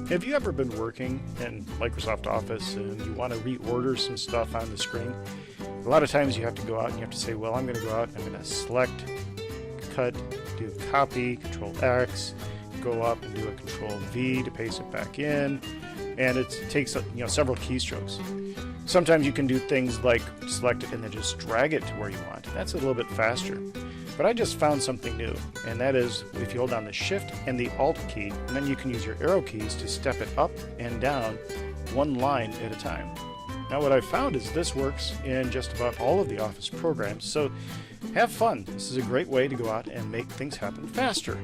Have you ever been working in Microsoft Office and you want to reorder some stuff on the screen? A lot of times you have to go out and you have to say, well, I'm going to go out and I'm going to select, cut, do copy, Control X, go up and do a Control V to paste it back in, and it takes several keystrokes. Sometimes you can do things like select it and then just drag it to where you want. That's a little bit faster. But I just found something new, and that is if you hold down the Shift and the Alt key, and then you can use your arrow keys to step it up and down one line at a time. Now what I've found is this works in just about all of the Office programs, so have fun. This is a great way to go out and make things happen faster.